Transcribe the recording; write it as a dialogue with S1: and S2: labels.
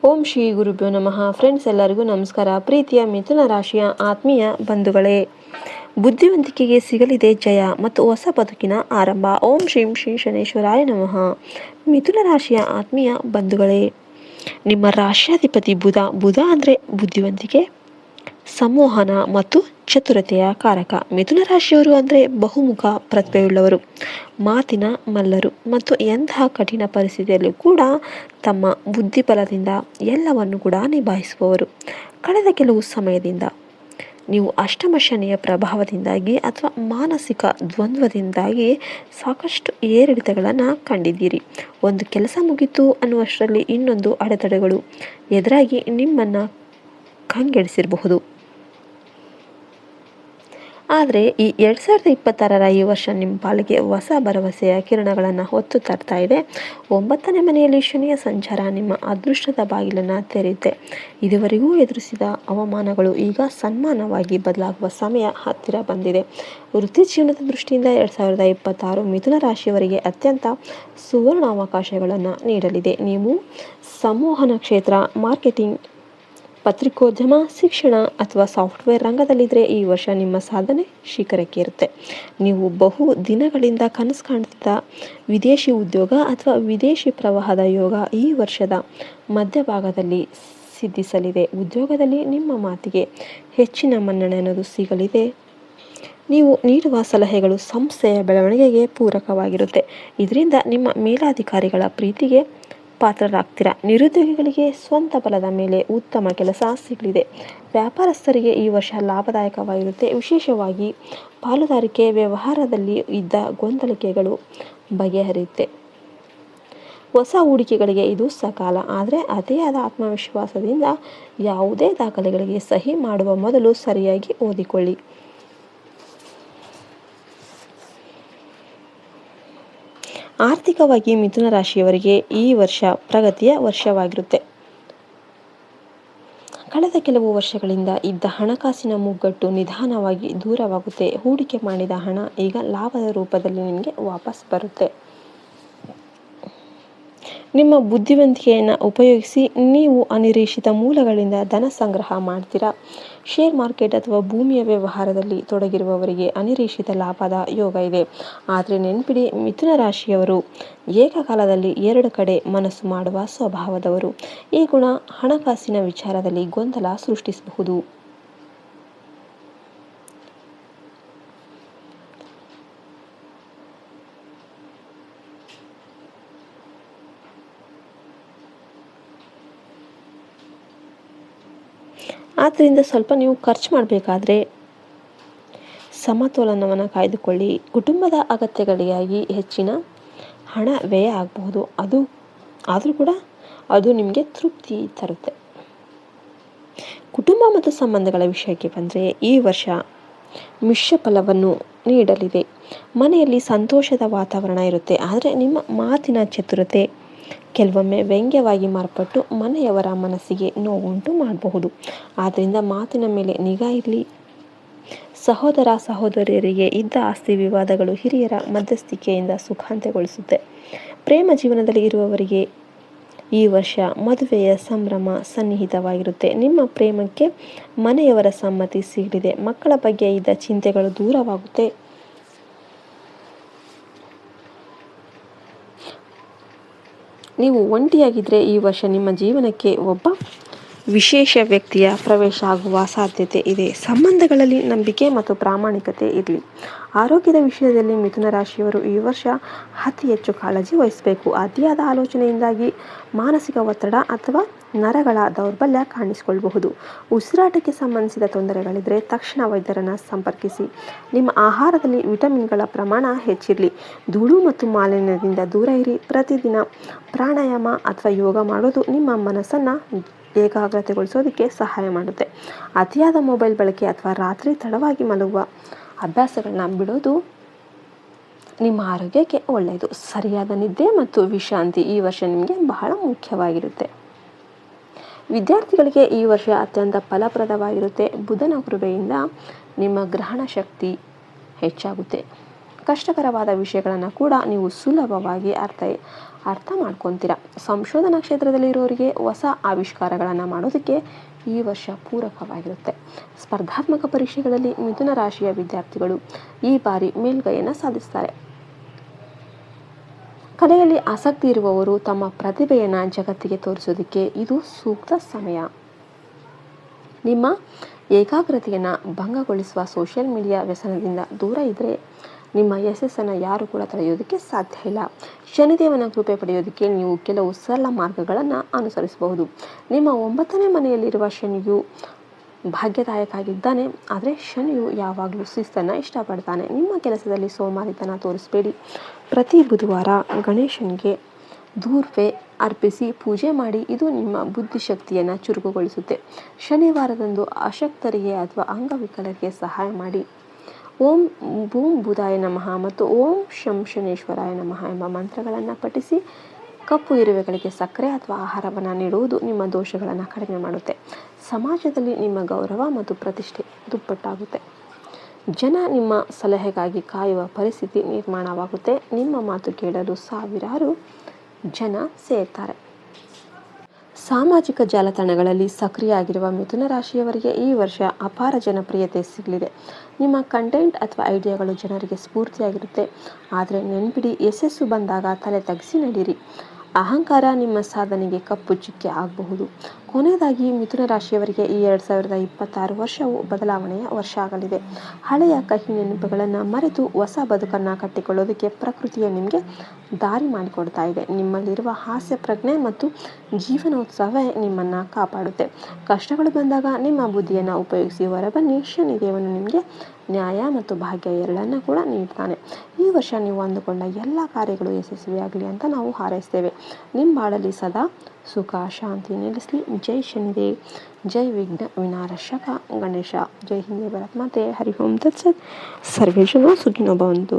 S1: ಓಂ ಶ್ರೀ ಗುರುಭ್ಯೋ ನಮಃ. ಫ್ರೆಂಡ್ಸ್, ಎಲ್ಲರಿಗೂ ನಮಸ್ಕಾರ. ಪ್ರೀತಿಯ ಮಿಥುನ ರಾಶಿಯ ಆತ್ಮೀಯ ಬಂಧುಗಳೇ, ಬುದ್ಧಿವಂತಿಕೆಗೆ ಸಿಗಲಿದೆ ಜಯ ಮತ್ತು ಹೊಸ ಬದುಕಿನ ಆರಂಭ. ಓಂ ಶ್ರೀಂ ಶ್ರೀ ಶನೇಶ್ವರಾಯ ನಮಃ. ಮಿಥುನ ರಾಶಿಯ ಆತ್ಮೀಯ ಬಂಧುಗಳೇ, ನಿಮ್ಮ ರಾಶ್ಯಾಧಿಪತಿ ಬುಧ ಅಂದರೆ ಬುದ್ಧಿವಂತಿಕೆ, ಸಂವಹನ ಮತ್ತು ಚತುರತೆಯ ಕಾರಕ. ಮಿಥುನ ರಾಶಿಯವರು ಅಂದರೆ ಬಹುಮುಖ ಪ್ರತಿಭೆಯುಳ್ಳವರು, ಮಾತಿನ ಮಲ್ಲರು ಮತ್ತು ಎಂತಹ ಕಠಿಣ ಪರಿಸ್ಥಿತಿಯಲ್ಲೂ ಕೂಡ ತಮ್ಮ ಬುದ್ಧಿಬಲದಿಂದ ಎಲ್ಲವನ್ನು ಕೂಡ ನಿಭಾಯಿಸುವವರು. ಕಳೆದ ಕೆಲವು ಸಮಯದಿಂದ ನೀವು ಅಷ್ಟಮ ಶನಿಯ ಪ್ರಭಾವದಿಂದಾಗಿ ಅಥವಾ ಮಾನಸಿಕ ದ್ವಂದ್ವದಿಂದಾಗಿ ಸಾಕಷ್ಟು ಏರಿಳಿತಗಳನ್ನು ಕಂಡಿದ್ದೀರಿ. ಒಂದು ಕೆಲಸ ಮುಗಿತು ಅನ್ನುವಷ್ಟರಲ್ಲಿ ಇನ್ನೊಂದು ಅಡೆತಡೆಗಳು ಎದುರಾಗಿ ನಿಮ್ಮನ್ನು ಕಂಗೆಡಿಸಿರಬಹುದು. ಆದರೆ ಈ 2026ರ ಈ ವರ್ಷ ನಿಮ್ಮ ಪಾಲಿಗೆ ಹೊಸ ಭರವಸೆಯ ಕಿರಣಗಳನ್ನು ಹೊತ್ತು ತರ್ತಾ ಇದೆ. 9ನೇ ಮನೆಯಲ್ಲಿ ಶನಿಯ ಸಂಚಾರ ನಿಮ್ಮ ಅದೃಷ್ಟದ ಬಾಗಿಲನ್ನು ತೆರೆಯುತ್ತೆ. ಇದುವರೆಗೂ ಎದುರಿಸಿದ ಅವಮಾನಗಳು ಈಗ ಸನ್ಮಾನವಾಗಿ ಬದಲಾಗುವ ಸಮಯ ಹತ್ತಿರ ಬಂದಿದೆ. ವೃತ್ತಿ ಜೀವನದ ದೃಷ್ಟಿಯಿಂದ 2026 ಮಿಥುನ ರಾಶಿಯವರಿಗೆ ಅತ್ಯಂತ ಸುವರ್ಣ ಅವಕಾಶಗಳನ್ನು ನೀಡಲಿದೆ. ನೀವು ಸಂವಹನ ಕ್ಷೇತ್ರ, ಮಾರ್ಕೆಟಿಂಗ್, ಪತ್ರಿಕೋದ್ಯಮ, ಶಿಕ್ಷಣ ಅಥವಾ ಸಾಫ್ಟ್ವೇರ್ ರಂಗದಲ್ಲಿದ್ದರೆ ಈ ವರ್ಷ ನಿಮ್ಮ ಸಾಧನೆ ಶಿಖರಕ್ಕೆ ಇರುತ್ತೆ. ನೀವು ಬಹು ದಿನಗಳಿಂದ ಕನಸು ಕಾಣ್ತಿದ್ದ ವಿದೇಶಿ ಉದ್ಯೋಗ ಅಥವಾ ವಿದೇಶಿ ಪ್ರವಾಹದ ಯೋಗ ಈ ವರ್ಷದ ಮಧ್ಯಭಾಗದಲ್ಲಿ ಸಿದ್ಧಿಸಲಿದೆ. ಉದ್ಯೋಗದಲ್ಲಿ ನಿಮ್ಮ ಮಾತಿಗೆ ಹೆಚ್ಚಿನ ಮನ್ನಣೆ ಅನ್ನೋದು ಸಿಗಲಿದೆ. ನೀವು ನೀಡುವ ಸಲಹೆಗಳು ಸಂಸ್ಥೆಯ ಬೆಳವಣಿಗೆಗೆ ಪೂರಕವಾಗಿರುತ್ತೆ. ಇದರಿಂದ ನಿಮ್ಮ ಮೇಲಾಧಿಕಾರಿಗಳ ಪ್ರೀತಿಗೆ ಪಾತ್ರರಾಗ್ತೀರಾ. ನಿರುದ್ಯೋಗಿಗಳಿಗೆ ಸ್ವಂತ ಬಲದ ಮೇಲೆ ಉತ್ತಮ ಕೆಲಸ ಸಿಗಲಿದೆ. ವ್ಯಾಪಾರಸ್ಥರಿಗೆ ಈ ವರ್ಷ ಲಾಭದಾಯಕವಾಗಿರುತ್ತೆ. ವಿಶೇಷವಾಗಿ ಪಾಲುದಾರಿಕೆ ವ್ಯವಹಾರದಲ್ಲಿ ಇದ್ದ ಗೊಂದಲಿಕೆಗಳು ಬಗೆಹರಿಯುತ್ತೆ. ಹೊಸ ಹೂಡಿಕೆಗಳಿಗೆ ಇದು ಸಕಾಲ. ಆದರೆ ಅತಿಯಾದ ಆತ್ಮವಿಶ್ವಾಸದಿಂದ ಯಾವುದೇ ದಾಖಲೆಗಳಿಗೆ ಸಹಿ ಮಾಡುವ ಮೊದಲು ಸರಿಯಾಗಿ ಓದಿಕೊಳ್ಳಿ. ಆರ್ಥಿಕವಾಗಿ ಮಿಥುನ ರಾಶಿಯವರಿಗೆ ಈ ವರ್ಷ ಪ್ರಗತಿಯ ವರ್ಷವಾಗಿರುತ್ತೆ. ಕಳೆದ ಕೆಲವು ವರ್ಷಗಳಿಂದ ಇದ್ದ ಹಣಕಾಸಿನ ಮುಗ್ಗಟ್ಟು ನಿಧಾನವಾಗಿ ದೂರವಾಗುತ್ತೆ. ಹೂಡಿಕೆ ಮಾಡಿದ ಹಣ ಈಗ ಲಾಭದ ರೂಪದಲ್ಲಿ ನಿಮಗೆ ವಾಪಸ್ ಬರುತ್ತೆ. ನಿಮ್ಮ ಬುದ್ಧಿವಂತಿಕೆಯನ್ನು ಉಪಯೋಗಿಸಿ ನೀವು ಅನಿರೀಕ್ಷಿತ ಮೂಲಗಳಿಂದ ಧನ ಸಂಗ್ರಹ ಮಾಡ್ತೀರಾ. ಶೇರ್ ಮಾರ್ಕೆಟ್ ಅಥವಾ ಭೂಮಿಯ ವ್ಯವಹಾರದಲ್ಲಿ ತೊಡಗಿರುವವರಿಗೆ ಅನಿರೀಕ್ಷಿತ ಲಾಭದ ಯೋಗ ಇದೆ. ಆದರೆ ನೆನಪಿಡಿ, ಮಿಥುನ ರಾಶಿಯವರು ಏಕಕಾಲದಲ್ಲಿ 2 ಕಡೆ ಮನಸ್ಸು ಮಾಡುವ ಸ್ವಭಾವದವರು. ಈ ಗುಣ ಹಣಕಾಸಿನ ವಿಚಾರದಲ್ಲಿ ಗೊಂದಲ ಸೃಷ್ಟಿಸಬಹುದು. ಆದ್ದರಿಂದ ಸ್ವಲ್ಪ ನೀವು ಖರ್ಚು ಮಾಡಬೇಕಾದ್ರೆ ಸಮತೋಲನವನ್ನು ಕಾಯ್ದುಕೊಳ್ಳಿ. ಕುಟುಂಬದ ಅಗತ್ಯಗಳಿಗಾಗಿ ಹೆಚ್ಚಿನ ಹಣ ವ್ಯಯ ಆಗಬಹುದು. ಆದರೂ ಕೂಡ ಅದು ನಿಮಗೆ ತೃಪ್ತಿ ತರುತ್ತೆ. ಕುಟುಂಬ ಮತ್ತು ಸಂಬಂಧಗಳ ವಿಷಯಕ್ಕೆ ಬಂದರೆ ಈ ವರ್ಷ ಮಿಶ್ರ ಫಲವನ್ನು ನೀಡಲಿದೆ. ಮನೆಯಲ್ಲಿ ಸಂತೋಷದ ವಾತಾವರಣ ಇರುತ್ತೆ. ಆದರೆ ನಿಮ್ಮ ಮಾತಿನ ಚತುರತೆ ಕೆಲವೊಮ್ಮೆ ವ್ಯಂಗ್ಯವಾಗಿ ಮಾರ್ಪಟ್ಟು ಮನೆಯವರ ಮನಸ್ಸಿಗೆ ನೋವುಂಟು ಮಾಡಬಹುದು. ಆದ್ದರಿಂದ ಮಾತಿನ ಮೇಲೆ ನಿಗಾ ಇರಲಿ. ಸಹೋದರ ಸಹೋದರಿಯರಿಗೆ ಇದ್ದ ಆಸ್ತಿ ವಿವಾದಗಳು ಹಿರಿಯರ ಮಧ್ಯಸ್ಥಿಕೆಯಿಂದ ಸುಖಾಂತ್ಯಗೊಳಿಸುತ್ತೆ. ಪ್ರೇಮ ಜೀವನದಲ್ಲಿ ಇರುವವರಿಗೆ ಈ ವರ್ಷ ಮದುವೆಯ ಸಂಭ್ರಮ ಸನ್ನಿಹಿತವಾಗಿರುತ್ತೆ. ನಿಮ್ಮ ಪ್ರೇಮಕ್ಕೆ ಮನೆಯವರ ಸಮ್ಮತಿ ಸಿಗಲಿದೆ. ಮಕ್ಕಳ ಬಗ್ಗೆ ಇದ್ದ ಚಿಂತೆಗಳು ದೂರವಾಗುತ್ತೆ. ನೀವು ಒಂಟಿಯಾಗಿದ್ದರೆ ಈ ವರ್ಷ ನಿಮ್ಮ ಜೀವನಕ್ಕೆ ಒಬ್ಬ ವಿಶೇಷ ವ್ಯಕ್ತಿಯ ಪ್ರವೇಶ ಆಗುವ ಸಾಧ್ಯತೆ ಇದೆ. ಸಂಬಂಧಗಳಲ್ಲಿ ನಂಬಿಕೆ ಮತ್ತು ಪ್ರಾಮಾಣಿಕತೆ ಇರಲಿ. ಆರೋಗ್ಯದ ವಿಷಯದಲ್ಲಿ ಮಿಥುನ ರಾಶಿಯವರು ಈ ವರ್ಷ ಅತಿ ಹೆಚ್ಚು ಕಾಳಜಿ ವಹಿಸಬೇಕು. ಅತಿಯಾದ ಆಲೋಚನೆಯಿಂದಾಗಿ ಮಾನಸಿಕ ಒತ್ತಡ ಅಥವಾ ನರಗಳ ದೌರ್ಬಲ್ಯ ಕಾಣಿಸಿಕೊಳ್ಳಬಹುದು. ಉಸಿರಾಟಕ್ಕೆ ಸಂಬಂಧಿಸಿದ ತೊಂದರೆಗಳಿದ್ದರೆ ತಕ್ಷಣ ವೈದ್ಯರನ್ನು ಸಂಪರ್ಕಿಸಿ. ನಿಮ್ಮ ಆಹಾರದಲ್ಲಿ ವಿಟಮಿನ್ಗಳ ಪ್ರಮಾಣ ಹೆಚ್ಚಿರಲಿ. ಧೂಳು ಮತ್ತು ಮಾಲಿನ್ಯದಿಂದ ದೂರ ಇರಿ. ಪ್ರತಿದಿನ ಪ್ರಾಣಾಯಾಮ ಅಥವಾ ಯೋಗ ಮಾಡೋದು ನಿಮ್ಮ ಮನಸ್ಸನ್ನು ಏಕಾಗ್ರತೆಗೊಳಿಸೋದಕ್ಕೆ ಸಹಾಯ ಮಾಡುತ್ತೆ. ಅತಿಯಾದ ಮೊಬೈಲ್ ಬಳಕೆ ಅಥವಾ ರಾತ್ರಿ ತಡವಾಗಿ ಮಲಗುವ ಅಭ್ಯಾಸಗಳನ್ನ ಬಿಡೋದು ನಿಮ್ಮ ಆರೋಗ್ಯಕ್ಕೆ ಒಳ್ಳೆಯದು. ಸರಿಯಾದ ನಿದ್ದೆ ಮತ್ತು ವಿಶ್ರಾಂತಿ ಈ ವರ್ಷ ನಿಮಗೆ ಬಹಳ ಮುಖ್ಯವಾಗಿರುತ್ತೆ. ವಿದ್ಯಾರ್ಥಿಗಳಿಗೆ ಈ ವರ್ಷ ಅತ್ಯಂತ ಫಲಪ್ರದವಾಗಿರುತ್ತೆ. ಬುಧನ ಕೃಪೆಯಿಂದ ನಿಮ್ಮ ಗ್ರಹಣ ಶಕ್ತಿ ಹೆಚ್ಚಾಗುತ್ತೆ. ಕಷ್ಟಕರವಾದ ವಿಷಯಗಳನ್ನು ಕೂಡ ನೀವು ಸುಲಭವಾಗಿ ಅರ್ಥ ಮಾಡ್ಕೊತೀರ. ಸಂಶೋಧನಾ ಕ್ಷೇತ್ರದಲ್ಲಿ ಇರೋರಿಗೆ ಹೊಸ ಆವಿಷ್ಕಾರಗಳನ್ನು ಮಾಡೋದಕ್ಕೆ ಈ ವರ್ಷ ಪೂರಕವಾಗಿರುತ್ತೆ. ಸ್ಪರ್ಧಾತ್ಮಕ ಪರೀಕ್ಷೆಗಳಲ್ಲಿ ಮಿಥುನ ರಾಶಿಯ ವಿದ್ಯಾರ್ಥಿಗಳು ಈ ಬಾರಿ ಮೇಲ್ಗೈಯನ್ನು ಸಾಧಿಸ್ತಾರೆ. ಕಲೆಯಲ್ಲಿ ಆಸಕ್ತಿ ಇರುವವರು ತಮ್ಮ ಪ್ರತಿಭೆಯನ್ನು ಜಗತ್ತಿಗೆ ತೋರಿಸೋದಕ್ಕೆ ಇದು ಸೂಕ್ತ ಸಮಯ. ನಿಮ್ಮ ಏಕಾಗ್ರತೆಯನ್ನು ಭಂಗಗೊಳಿಸುವ ಸೋಷಿಯಲ್ ಮೀಡಿಯಾ ವ್ಯಸನದಿಂದ ದೂರ ಇದ್ದರೆ ನಿಮ್ಮ ಯಶಸ್ಸನ್ನು ಯಾರು ಕೂಡ ತಡೆಯೋದಕ್ಕೆ ಸಾಧ್ಯ ಇಲ್ಲ. ಶನಿದೇವನ ಕೃಪೆ ಪಡೆಯೋದಕ್ಕೆ ನೀವು ಕೆಲವು ಸರಳ ಮಾರ್ಗಗಳನ್ನು ಅನುಸರಿಸಬಹುದು. ನಿಮ್ಮ 9ನೇ ಮನೆಯಲ್ಲಿರುವ ಶನಿಯು ಭಾಗ್ಯದಾಯಕ ಆಗಿದ್ದಾನೆ. ಆದರೆ ಶನಿಯು ಯಾವಾಗಲೂ ಶಿಸ್ತನ್ನು ಇಷ್ಟಪಡ್ತಾನೆ. ನಿಮ್ಮ ಕೆಲಸದಲ್ಲಿ ಸೋಮಾರಿತನ ತೋರಿಸಬೇಡಿ. ಪ್ರತಿ ಬುಧವಾರ ಗಣೇಶನಿಗೆ ದೂರ್ವೆ ಅರ್ಪಿಸಿ ಪೂಜೆ ಮಾಡಿ. ಇದು ನಿಮ್ಮ ಬುದ್ಧಿಶಕ್ತಿಯನ್ನು ಚುರುಕುಗೊಳಿಸುತ್ತೆ. ಶನಿವಾರದಂದು ಅಶಕ್ತರಿಗೆ ಅಥವಾ ಅಂಗವಿಕಲರಿಗೆ ಸಹಾಯ ಮಾಡಿ. ಓಂ ಭೂಂ ಬುಧಾಯ ನಮಃ ಮತ್ತು ಓಂ ಶಂ ಶನೇಶ್ವರಾಯ ನಮಃ ಎಂಬ ಮಂತ್ರಗಳನ್ನು ಪಠಿಸಿ ಕಪ್ಪು ಇರುವೆಗಳಿಗೆ ಸಕ್ಕರೆ ಅಥವಾ ಆಹಾರವನ್ನು ನೀಡುವುದು ನಿಮ್ಮ ದೋಷಗಳನ್ನು ಕಡಿಮೆ ಮಾಡುತ್ತೆ. ಸಮಾಜದಲ್ಲಿ ನಿಮ್ಮ ಗೌರವ ಮತ್ತು ಪ್ರತಿಷ್ಠೆ ದುಪ್ಪಟ್ಟಾಗುತ್ತೆ. ಜನ ನಿಮ್ಮ ಸಲಹೆಗಾಗಿ ಕಾಯುವ ಪರಿಸ್ಥಿತಿ ನಿರ್ಮಾಣವಾಗುತ್ತೆ. ನಿಮ್ಮ ಮಾತು ಕೇಳಲು ಸಾವಿರಾರು ಜನ ಸೇರ್ತಾರೆ. ಸಾಮಾಜಿಕ ಜಾಲತಾಣಗಳಲ್ಲಿ ಸಕ್ರಿಯ ಆಗಿರುವ ಮಿಥುನ ರಾಶಿಯವರಿಗೆ ಈ ವರ್ಷ ಅಪಾರ ಜನಪ್ರಿಯತೆ ಸಿಗಲಿದೆ. ನಿಮ್ಮ ಕಂಟೆಂಟ್ ಅಥವಾ ಐಡಿಯಾಗಳು ಜನರಿಗೆ ಸ್ಫೂರ್ತಿಯಾಗಿರುತ್ತೆ. ಆದರೆ ನೆನ್ಪಿಡಿ, ಯಶಸ್ಸು ಬಂದಾಗ ತಲೆ ತಗ್ಗಿಸಿ ನಡೀರಿ. ಅಹಂಕಾರ ನಿಮ್ಮ ಸಾಧನೆಗೆ ಕಪ್ಪು ಚುಕ್ಕೆ ಆಗಬಹುದು. ಕೊನೆಯದಾಗಿ ಮಿಥುನ ರಾಶಿಯವರಿಗೆ ಈ 2026 ವರ್ಷವು ಬದಲಾವಣೆಯ ವರ್ಷ ಆಗಲಿದೆ. ಹಳೆಯ ಕಹಿ ನೆನಪುಗಳನ್ನು ಮರೆತು ಹೊಸ ಬದುಕನ್ನು ಕಟ್ಟಿಕೊಳ್ಳೋದಕ್ಕೆ ಪ್ರಕೃತಿಯ ನಿಮಗೆ ದಾರಿ ಮಾಡಿಕೊಡ್ತಾ ಇದೆ. ನಿಮ್ಮಲ್ಲಿರುವ ಹಾಸ್ಯ ಪ್ರಜ್ಞೆ ಮತ್ತು ಜೀವನೋತ್ಸವವೇ ನಿಮ್ಮನ್ನು ಕಾಪಾಡುತ್ತೆ. ಕಷ್ಟಗಳು ಬಂದಾಗ ನಿಮ್ಮ ಬುದ್ಧಿಯನ್ನು ಉಪಯೋಗಿಸಿ ಹೊರಬನ್ನಿ. ಶನಿದೇವನು ನಿಮಗೆ ನ್ಯಾಯ ಮತ್ತು ಭಾಗ್ಯ ಎರಡನ್ನೂ ಕೂಡ ನೀಡ್ತಾನೆ. ಈ ವರ್ಷ ನೀವು ಅಂದುಕೊಂಡ ಎಲ್ಲ ಕಾರ್ಯಗಳು ಯಶಸ್ವಿಯಾಗಲಿ ಅಂತ ನಾವು ಹಾರೈಸ್ತೇವೆ. ನಿಮ್ಮ ಬಾಳಲ್ಲಿ ಸದಾ ಸುಖ ಶಾಂತಿ ನೆಲೆಸಲಿ. ಜೈ ಶನಿದೇವ್, ಜೈ ವಿಘ್ನ ವಿನಾಶಕ ಗಣೇಶ. ಜೈ ಹಿಂದ್, ಭಾರತ್ ಮಾತೆ. ಹರಿ ಓಂ ತತ್ಸತ್. ಸರ್ವೇ ಜನ ಸುಖಿನೋ ಭವಂತು.